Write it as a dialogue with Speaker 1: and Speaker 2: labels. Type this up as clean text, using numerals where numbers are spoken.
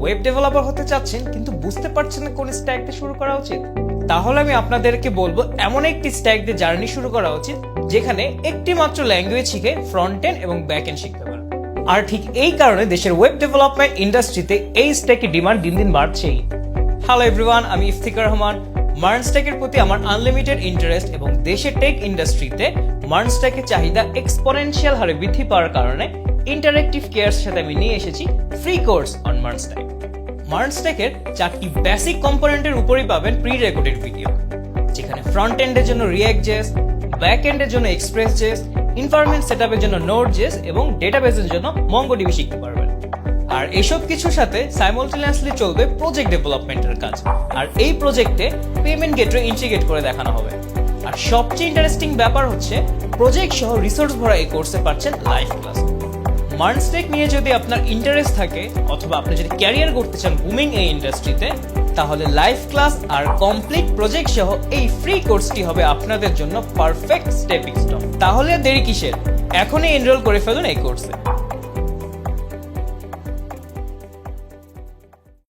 Speaker 1: Web developer হতে চাচ্ছেন কিন্তু বুঝতে পারছেন না কোন স্ট্যাক দিয়ে শুরু করা উচিত, তাহলে আমি আপনাদেরকে বলবো এমন একটি স্ট্যাক দিয়ে জার্নি শুরু করা উচিত যেখানে একটি মাত্র ল্যাঙ্গুয়েজ শিখে ফ্রন্ট এন্ড এবং ব্যাক এন্ড শিখতে পারেন। আর ঠিক এই কারণে দেশের ওয়েব ডেভেলপমেন্ট ইন্ডাস্ট্রিতে এই স্ট্যাকের ডিমান্ড দিন দিন বাড়ছেই। হ্যালো এভরিওয়ান, আমি ইফতিকার রহমান। মার্নস্ট্যাকের প্রতি আমার আনলিমিটেড ইন্টারেস্ট এবং দেশের টেক ইন্ডাস্ট্রিতে মার্নস্ট্যাকের চাহিদা এক্সপোনেনশিয়াল হারে বৃদ্ধি পাওয়ার কারণে ইন্টারেক্টিভ কেয়ারের সাথে আমি নিয়ে এসেছি ফ্রি কোর্স অন মার্নস্ট্যাক। মার্নস্ট্যাকের 4টি বেসিক কম্পোনেন্টের উপরই পাবেন প্রি রেকর্ডেড ভিডিও, যেখানে ফ্রন্ট এন্ডের জন্য রিঅ্যাক্ট জেএস, ব্যাক এন্ডের জন্য এক্সপ্রেস জেএস, এনভায়রনমেন্ট সেটআপের জন্য নোড জেএস এবং ডেটাবেসের জন্য মঙ্গোডিবি শিখতে পারবেন। আর এসব কিছুর সাথে সাইমultaneously চলবে প্রজেক্ট ডেভেলপমেন্টের কাজ, আর এই প্রজেক্টে পেমেন্ট গেটওয়ে ইন্টিগ্রেট করে দেখানো হবে। আর সবচেয়ে ইন্টারেস্টিং ব্যাপার হচ্ছে প্রজেক্ট সহ রিসোর্স ভরা এই কোর্সে পাচ্ছেন লাইভ ক্লাস। মার্নস্ট্যাক নিয়ে যদি আপনার ইন্টারেস্ট থাকে অথবা আপনি যদি ক্যারিয়ার করতে চান বুমিং এই ইন্ডাস্ট্রিতে, তাহলে লাইভ ক্লাস আর কমপ্লিট প্রজেক্ট সহ এই ফ্রি কোর্সটি হবে আপনাদের জন্য পারফেক্ট স্টেপিং স্টোন। তাহলে দেরি কিসের, এখনই এনরোল করে ফেলুন এই কোর্সে।